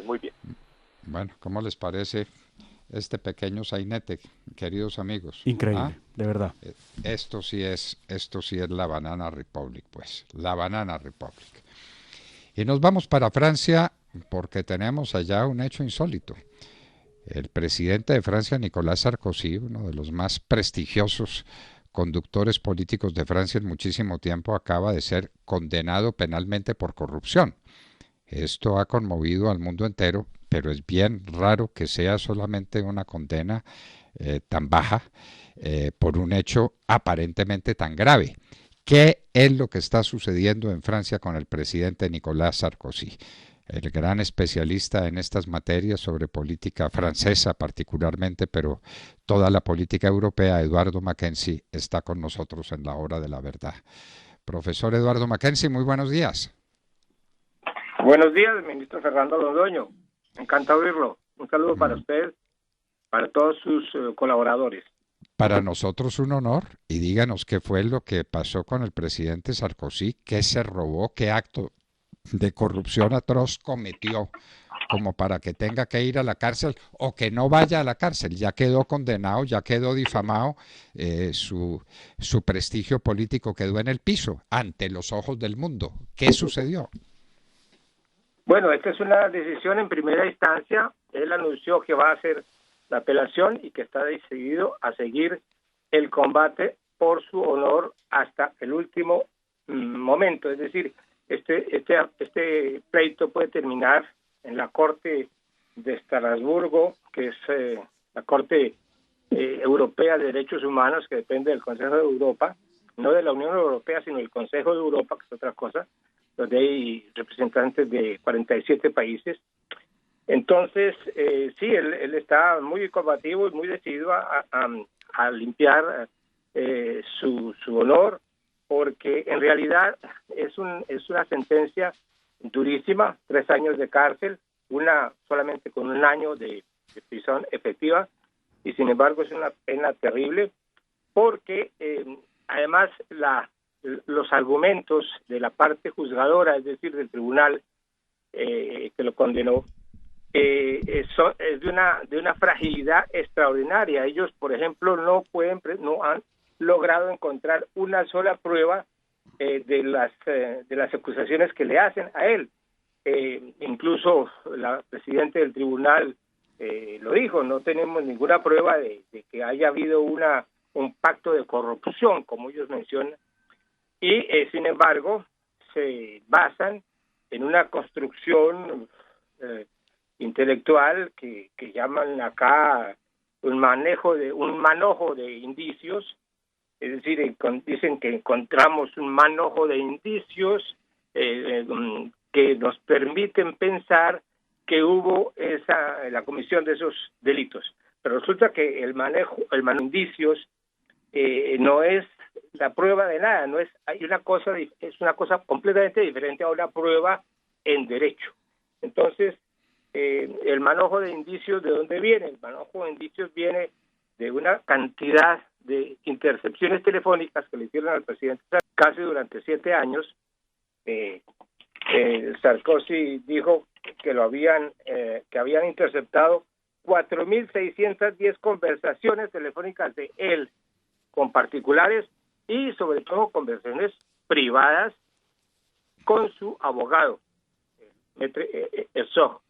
muy bien. Bueno, ¿cómo les parece este pequeño sainete, queridos amigos? ¿Ah? Increíble, de verdad. Esto sí es la Banana Republic, pues, la Banana Republic. Y nos vamos para Francia porque tenemos allá un hecho insólito. El presidente de Francia, Nicolas Sarkozy, uno de los más prestigiosos conductores políticos de Francia en muchísimo tiempo, acaba de ser condenado penalmente por corrupción. Esto ha conmovido al mundo entero, pero es bien raro que sea solamente una condena tan baja por un hecho aparentemente tan grave. ¿Qué es lo que está sucediendo en Francia con el presidente Nicolas Sarkozy? El gran especialista en estas materias sobre política francesa particularmente, pero toda la política europea, Eduardo Mackenzie, está con nosotros en la hora de la verdad. Profesor Eduardo Mackenzie, muy buenos días. Buenos días, ministro Fernando Londoño. Encantado de oírlo. Un saludo para usted, para todos sus colaboradores. Para nosotros un honor, y díganos qué fue lo que pasó con el presidente Sarkozy, qué se robó, qué acto de corrupción atroz cometió, como para que tenga que ir a la cárcel o que no vaya a la cárcel. Ya quedó condenado, ya quedó difamado, su prestigio político quedó en el piso, ante los ojos del mundo. ¿Qué sucedió? Bueno, esta es una decisión en primera instancia. Él anunció que va a hacer la apelación y que está decidido a seguir el combate por su honor hasta el último momento. Es decir, este pleito puede terminar en la Corte de Estrasburgo, que es la Corte Europea de Derechos Humanos, que depende del Consejo de Europa, no de la Unión Europea, sino del Consejo de Europa, que es otra cosa, donde hay representantes de 47 países. Entonces, sí, él está muy combativo y muy decidido a limpiar su honor, porque en realidad es una sentencia durísima, 3 años de cárcel, una solamente con 1 año de prisión efectiva, y sin embargo es una pena terrible, porque además los argumentos de la parte juzgadora, es decir, del tribunal que lo condenó, es de una fragilidad extraordinaria. Ellos, por ejemplo, no han logrado encontrar una sola prueba de las acusaciones que le hacen a él. Incluso la presidenta del tribunal lo dijo: no tenemos ninguna prueba de que haya habido un pacto de corrupción, como ellos mencionan, y sin embargo se basan en una construcción intelectual que llaman acá un manojo de indicios. Es decir, dicen que encontramos un manojo de indicios que nos permiten pensar que hubo la comisión de esos delitos. Pero resulta que el manejo de indicios no es la prueba de nada, es una cosa completamente diferente a una prueba en derecho. Entonces, el manojo de indicios, ¿de dónde viene? El manojo de indicios viene de una cantidad de intercepciones telefónicas que le hicieron al presidente casi durante 7 años. Sarkozy dijo que habían interceptado 4.610 conversaciones telefónicas de él con particulares y sobre todo conversaciones privadas con su abogado, eso,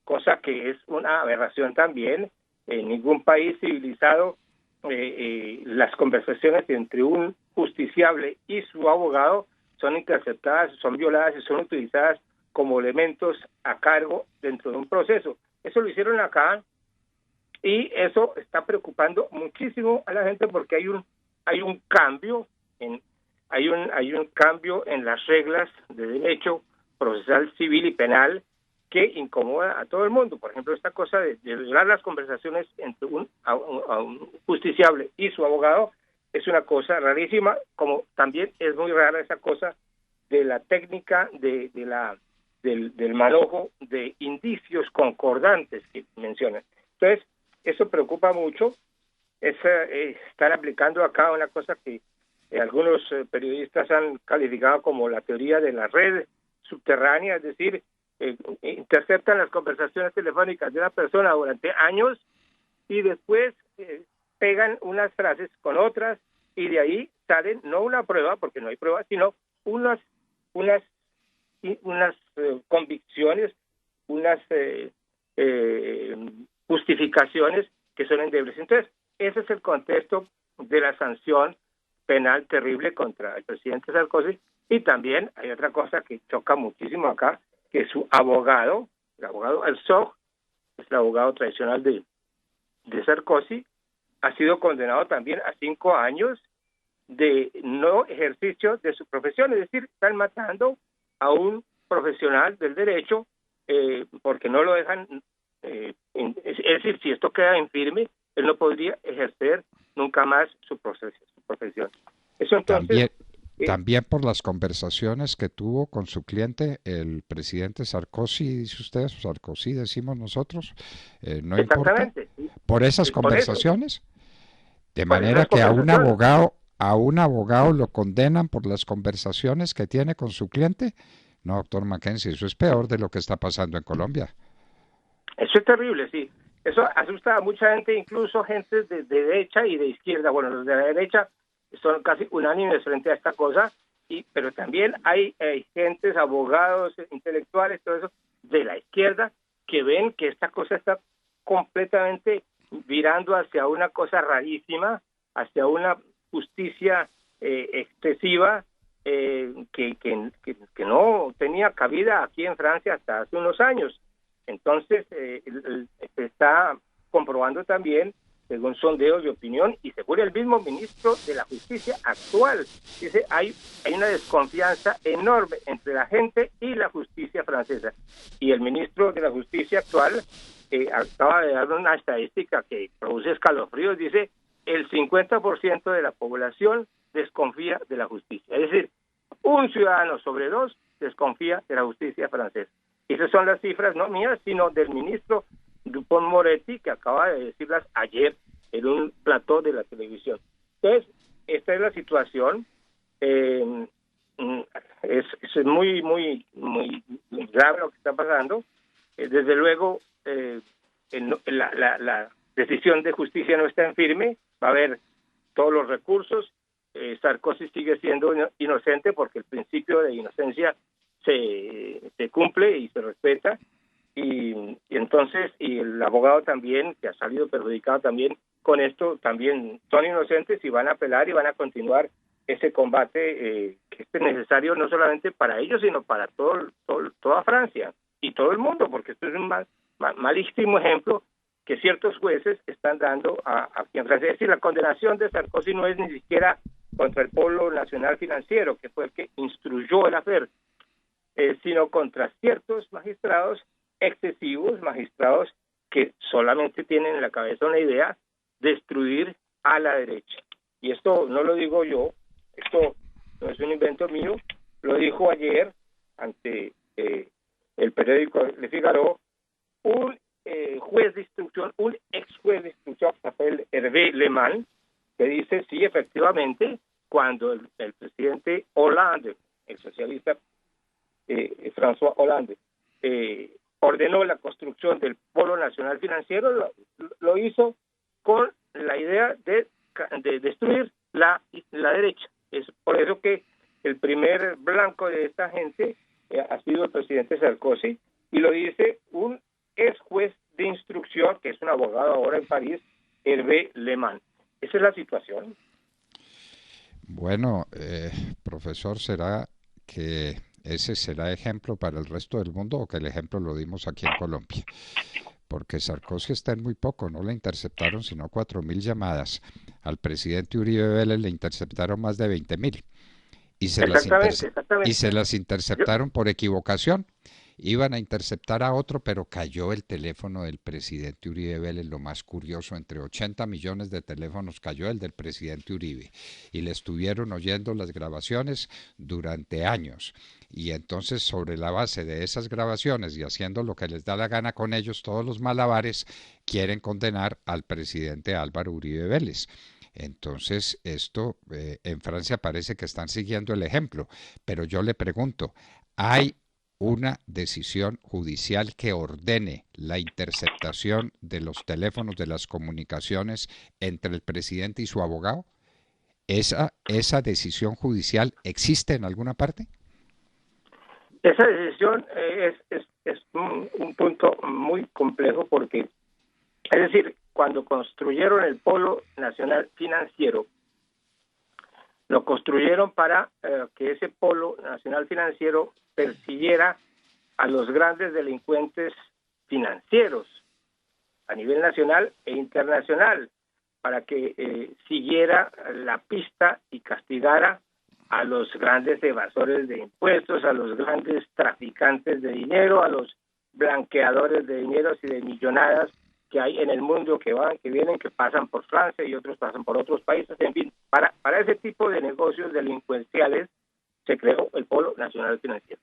cosa que es una aberración también. En ningún país civilizado las conversaciones entre un justiciable y su abogado son interceptadas, son violadas y son utilizadas como elementos a cargo dentro de un proceso. Eso lo hicieron acá y eso está preocupando muchísimo a la gente, porque hay un cambio en las reglas de derecho procesal civil y penal que incomoda a todo el mundo. Por ejemplo, esta cosa de violar las conversaciones entre a un justiciable y su abogado es una cosa rarísima, como también es muy rara esa cosa de la técnica del manojo de indicios concordantes que mencionan. Entonces, eso preocupa mucho. Están aplicando acá una cosa que algunos periodistas han calificado como la teoría de la red subterránea, es decir, interceptan las conversaciones telefónicas de una persona durante años y después pegan unas frases con otras y de ahí salen no una prueba, porque no hay prueba, sino unas convicciones, unas justificaciones que son endebles. Entonces, ese es el contexto de la sanción penal terrible contra el presidente Sarkozy. Y también hay otra cosa que choca muchísimo acá, que su abogado, el abogado Herzog, es el abogado tradicional de Sarkozy, ha sido condenado también a 5 años de no ejercicio de su profesión, es decir, están matando a un profesional del derecho porque no lo dejan, es decir, si esto queda en firme, él no podría ejercer nunca más su profesión. Eso entonces... También por las conversaciones que tuvo con su cliente, el presidente Sarkozy, dice usted, Sarkozy decimos nosotros, no importa, sí. por esas conversaciones, de por manera esas que a un abogado lo condenan por las conversaciones que tiene con su cliente. No, doctor Mackenzie, eso es peor de lo que está pasando en Colombia. Eso es terrible, sí. Eso asusta a mucha gente, incluso gente de derecha y de izquierda. Bueno, los de la derecha son casi unánimes frente a esta cosa, pero también hay gentes, abogados, intelectuales, todo eso, de la izquierda, que ven que esta cosa está completamente virando hacia una cosa rarísima, hacia una justicia excesiva que no tenía cabida aquí en Francia hasta hace unos años. Entonces, se está comprobando también, según sondeos de opinión y según el mismo ministro de la Justicia actual, dice hay una desconfianza enorme entre la gente y la justicia francesa. Y el ministro de la Justicia actual acaba de dar una estadística que produce escalofríos, dice el 50% de la población desconfía de la justicia. Es decir, un ciudadano sobre 2 desconfía de la justicia francesa. Y esas son las cifras no mías, sino del ministro Dupond-Moretti, que acaba de decirlas ayer en un plató de la televisión. Entonces, esta es la situación. Es muy, muy, muy grave lo que está pasando. Desde luego, la decisión de justicia no está en firme. Va a haber todos los recursos. Sarkozy sigue siendo inocente porque el principio de inocencia se cumple y se respeta. Y entonces, y el abogado también, que ha salido perjudicado también con esto, también son inocentes y van a apelar y van a continuar ese combate que es necesario no solamente para ellos, sino para toda Francia y todo el mundo, porque esto es un malísimo ejemplo que ciertos jueces están dando aquí en Francia. Es decir, la condenación de Sarkozy no es ni siquiera contra el Polo Nacional Financiero, que fue el que instruyó el hacer, sino contra ciertos magistrados excesivos, magistrados que solamente tienen en la cabeza una idea: destruir a la derecha. Y esto no lo digo yo, esto no es un invento mío, lo dijo ayer ante el periódico Le Figaro un juez de instrucción, un ex juez de instrucción, Rafael Hervé Leman, que dice, sí, efectivamente, cuando el presidente Hollande, el socialista François Hollande, ordenó la construcción del Polo Nacional Financiero, lo hizo con la idea de destruir la derecha. Es por eso que el primer blanco de esta gente ha sido el presidente Sarkozy, y lo dice un ex juez de instrucción, que es un abogado ahora en París, Hervé Leman. Esa es la situación. Bueno, profesor, ¿será que ese será ejemplo para el resto del mundo o que el ejemplo lo dimos aquí en Colombia? Porque Sarkozy está en muy poco, no le interceptaron sino 4.000 llamadas. Al presidente Uribe Vélez le interceptaron más de 20.000 y se las interceptaron por equivocación. Iban a interceptar a otro, pero cayó el teléfono del presidente Uribe Vélez. Lo más curioso, entre 80 millones de teléfonos cayó el del presidente Uribe, y le estuvieron oyendo las grabaciones durante años. Y entonces, sobre la base de esas grabaciones y haciendo lo que les da la gana con ellos, todos los malabares, quieren condenar al presidente Álvaro Uribe Vélez. Entonces, esto en Francia parece que están siguiendo el ejemplo, pero yo le pregunto, ¿hay una decisión judicial que ordene la interceptación de los teléfonos de las comunicaciones entre el presidente y su abogado? ¿Esa decisión judicial existe en alguna parte? Esa decisión es un punto muy complejo porque, es decir, cuando construyeron el Polo Nacional Financiero, lo construyeron para que ese Polo Nacional Financiero persiguiera a los grandes delincuentes financieros a nivel nacional e internacional, para que siguiera la pista y castigara a los grandes evasores de impuestos, a los grandes traficantes de dinero, a los blanqueadores de dineros y de millonadas que hay en el mundo, que van, que vienen, que pasan por Francia y otros pasan por otros países. En fin, para ese tipo de negocios delincuenciales se creó el Polo Nacional Financiero.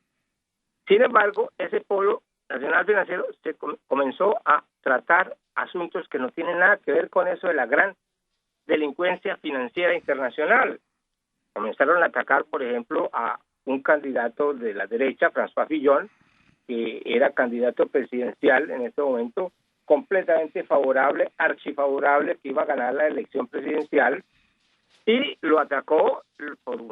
Sin embargo, ese Polo Nacional Financiero se comenzó a tratar asuntos que no tienen nada que ver con eso de la gran delincuencia financiera internacional. Comenzaron a atacar, por ejemplo, a un candidato de la derecha, François Fillon, que era candidato presidencial en este momento, completamente favorable, archifavorable, que iba a ganar la elección presidencial, y lo atacó por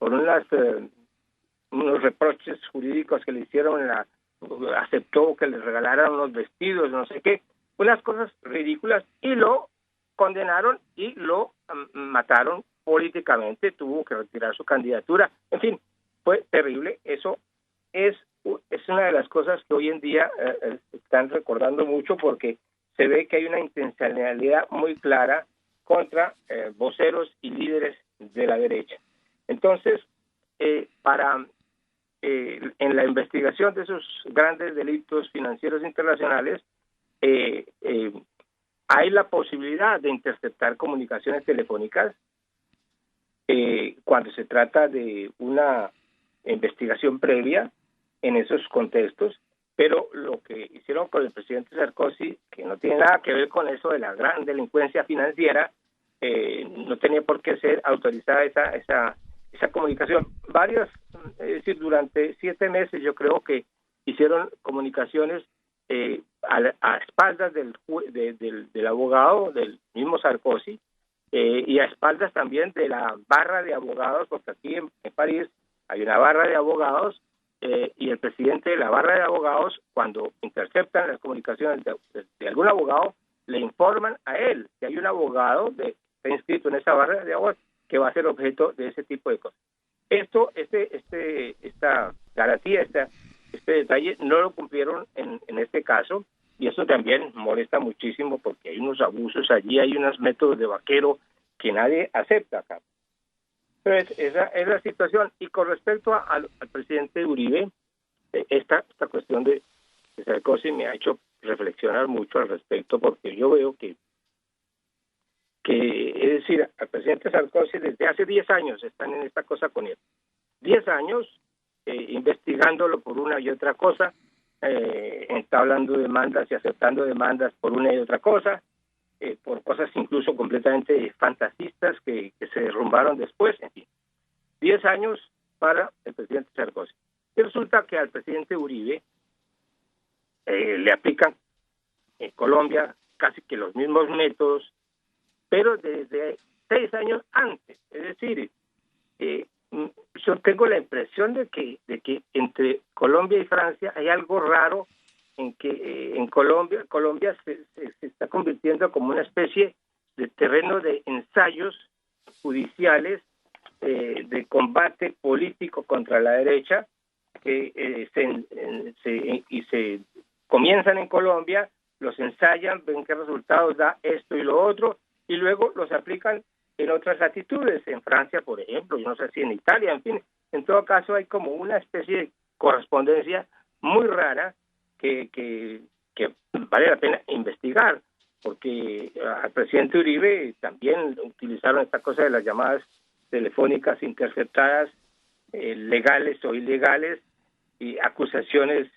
unos reproches jurídicos que le hicieron, aceptó que le regalaran unos vestidos, no sé qué, unas cosas ridículas, y lo condenaron y lo mataron políticamente, tuvo que retirar su candidatura. En fin, fue terrible. Eso es una de las cosas que hoy en día están recordando mucho, porque se ve que hay una intencionalidad muy clara contra voceros y líderes de la derecha. Entonces, en la investigación de esos grandes delitos financieros internacionales, hay la posibilidad de interceptar comunicaciones telefónicas cuando se trata de una investigación previa en esos contextos, pero lo que hicieron con el presidente Sarkozy, que no tiene nada que ver con eso de la gran delincuencia financiera, no tenía por qué ser autorizada esa comunicación. Es decir, durante 7 meses yo creo que hicieron comunicaciones a espaldas del abogado, del mismo Sarkozy, y a espaldas también de la barra de abogados, porque aquí en París hay una barra de abogados, y el presidente de la barra de abogados, cuando interceptan las comunicaciones de algún abogado, le informan a él que hay un abogado está inscrito en esa barra de abogados que va a ser objeto de ese tipo de cosas. Esta garantía, este detalle no lo cumplieron en este caso, y eso también molesta muchísimo porque hay unos abusos allí, hay unos métodos de vaquero que nadie acepta acá. Entonces, esa es la situación. Y con respecto al presidente Uribe, esta cuestión de Sarkozy me ha hecho reflexionar mucho al respecto, porque yo veo que es decir, al presidente Sarkozy desde hace 10 años están en esta cosa con él. 10 años investigándolo por una y otra cosa, entablando demandas y aceptando demandas por una y otra cosa, por cosas incluso completamente fantasistas que se derrumbaron después. En fin, 10 años para el presidente Sarkozy. Y resulta que al presidente Uribe le aplican en Colombia casi que los mismos métodos, pero desde 6 años antes. Es decir, yo tengo la impresión de que entre Colombia y Francia hay algo raro, en que en Colombia se está convirtiendo como una especie de terreno de ensayos judiciales, de combate político contra la derecha, que se comienzan en Colombia, los ensayan, ven qué resultados da esto y lo otro, y luego los aplican en otras latitudes, en Francia, por ejemplo, yo no sé si en Italia, en fin. En todo caso, hay como una especie de correspondencia muy rara que vale la pena investigar, porque al presidente Uribe también utilizaron esta cosa de las llamadas telefónicas interceptadas, legales o ilegales, y acusaciones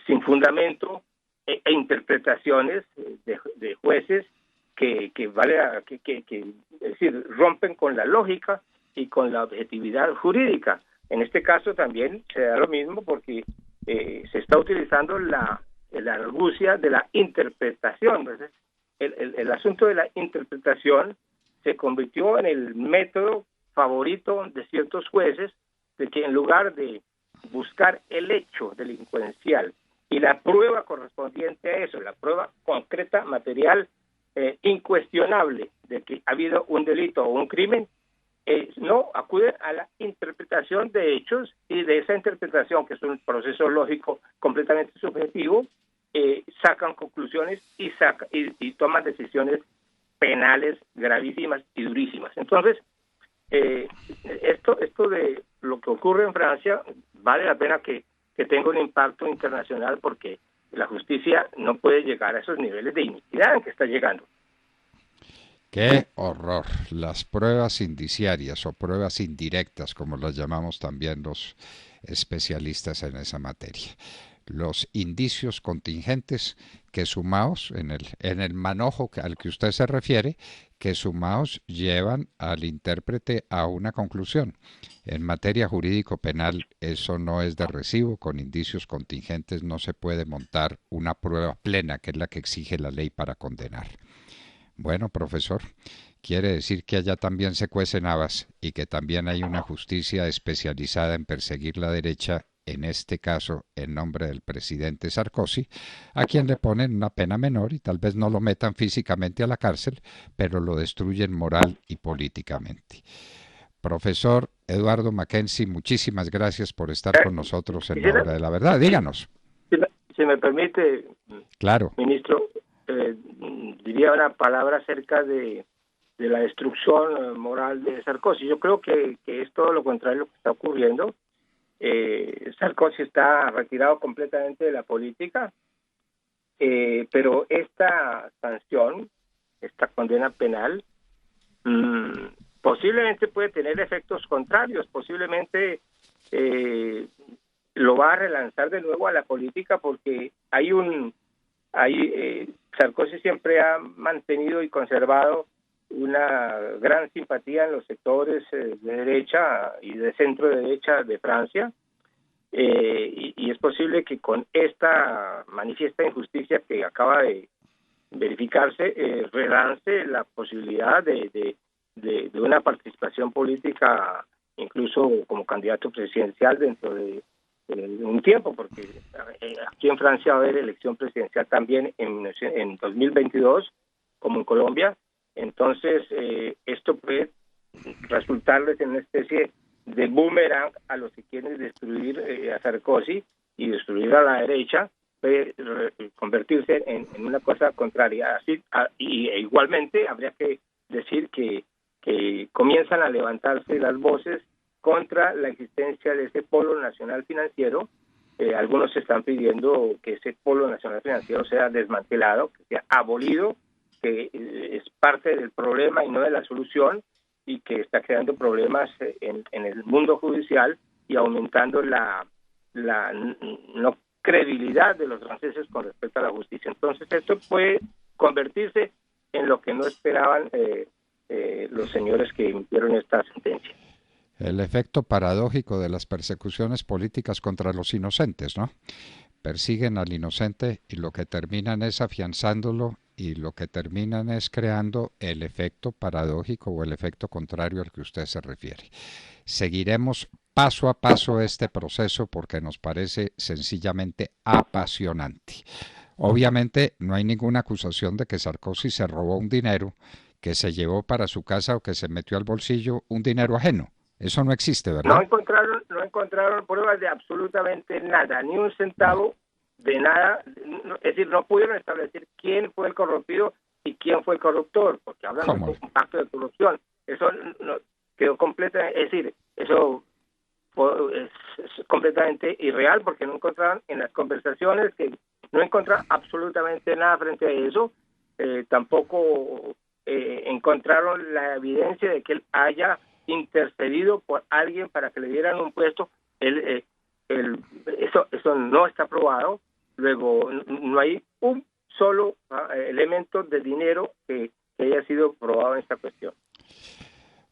sin fundamento, e interpretaciones de jueces que es decir, rompen con la lógica y con la objetividad jurídica. En este caso también se da lo mismo porque se está utilizando la argucia de la interpretación. Entonces, el asunto de la interpretación se convirtió en el método favorito de ciertos jueces, de que en lugar de buscar el hecho delincuencial y la prueba correspondiente a eso, la prueba concreta, material, incuestionable de que ha habido un delito o un crimen, no acuden a la interpretación de hechos, y de esa interpretación, que es un proceso lógico completamente subjetivo, sacan conclusiones y toman decisiones penales gravísimas y durísimas. Entonces, esto de lo que ocurre en Francia vale la pena que tenga un impacto internacional, porque la justicia no puede llegar a esos niveles de iniquidad en que está llegando. ¡Qué horror! Las pruebas indiciarias o pruebas indirectas, como las llamamos también los especialistas en esa materia. Los indicios contingentes que sumados en el manojo al que usted se refiere, que sumados llevan al intérprete a una conclusión. En materia jurídico-penal eso no es de recibo. Con indicios contingentes no se puede montar una prueba plena, que es la que exige la ley para condenar. Bueno, profesor, quiere decir que allá también se cuecen habas y que también hay una justicia especializada en perseguir la derecha, en este caso en nombre del presidente Sarkozy, a quien le ponen una pena menor y tal vez no lo metan físicamente a la cárcel, pero lo destruyen moral y políticamente. Profesor Eduardo Mackenzie, muchísimas gracias por estar con nosotros en la hora de la verdad. Díganos. Si me permite, claro, ministro, diría una palabra acerca de la destrucción moral de Sarkozy. Yo creo que es todo lo contrario lo que está ocurriendo. Sarkozy está retirado completamente de la política, pero esta sanción, esta condena penal, posiblemente puede tener efectos contrarios, posiblemente lo va a relanzar de nuevo a la política, porque Sarkozy siempre ha mantenido y conservado una gran simpatía en los sectores de derecha y de centro derecha de Francia, y es posible que con esta manifiesta injusticia que acaba de verificarse, relance la posibilidad de una participación política, incluso como candidato presidencial dentro de un tiempo, porque aquí en Francia va a haber elección presidencial también en 2022, como en Colombia. Entonces, esto puede resultarles en una especie de boomerang a los que quieren destruir a Sarkozy y destruir a la derecha, puede convertirse en una cosa contraria. Así, igualmente habría que decir que comienzan a levantarse las voces contra la existencia de ese polo nacional financiero. Algunos están pidiendo que ese polo nacional financiero sea desmantelado, que sea abolido, que es parte del problema y no de la solución, y que está creando problemas en el mundo judicial y aumentando la no credibilidad de los franceses con respecto a la justicia. Entonces esto puede convertirse en lo que no esperaban los señores que emitieron esta sentencia. El efecto paradójico de las persecuciones políticas contra los inocentes, ¿no? Persiguen al inocente y lo que terminan es afianzándolo, y lo que terminan es creando el efecto paradójico o el efecto contrario al que usted se refiere. Seguiremos paso a paso este proceso porque nos parece sencillamente apasionante. Obviamente no hay ninguna acusación de que Sarkozy se robó un dinero, que se llevó para su casa o que se metió al bolsillo un dinero ajeno. Eso no existe, ¿verdad? No encontraron pruebas de absolutamente nada, ni un centavo de nada. Es decir, no pudieron establecer quién fue el corrompido y quién fue el corruptor, porque hablan de un pacto de corrupción. Eso no, quedó completamente, es decir, eso es completamente irreal, porque no encontraron en las conversaciones, que no encontraron absolutamente nada frente a eso. Tampoco encontraron la evidencia de que él haya intercedido por alguien para que le dieran un puesto. Eso no está probado. Luego, no hay un solo elemento de dinero que haya sido probado en esta cuestión.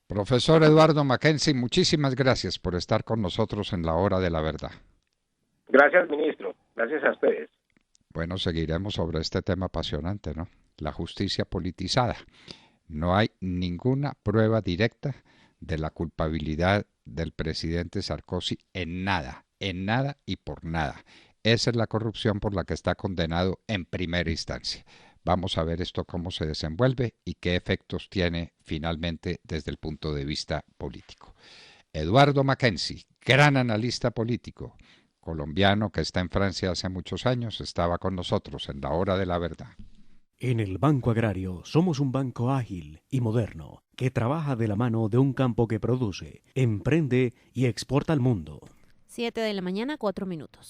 Profesor Eduardo Mackenzie, muchísimas gracias por estar con nosotros en la hora de la verdad. Gracias, ministro. Gracias a ustedes. Bueno, seguiremos sobre este tema apasionante, ¿no? La justicia politizada. No hay ninguna prueba directa de la culpabilidad del presidente Sarkozy en nada y por nada. Esa es la corrupción por la que está condenado en primera instancia. Vamos a ver esto cómo se desenvuelve y qué efectos tiene finalmente desde el punto de vista político. Eduardo Mackenzie, gran analista político, colombiano que está en Francia hace muchos años, estaba con nosotros en la hora de la verdad. En el Banco Agrario somos un banco ágil y moderno que trabaja de la mano de un campo que produce, emprende y exporta al mundo. 7 de la mañana, 4 minutos.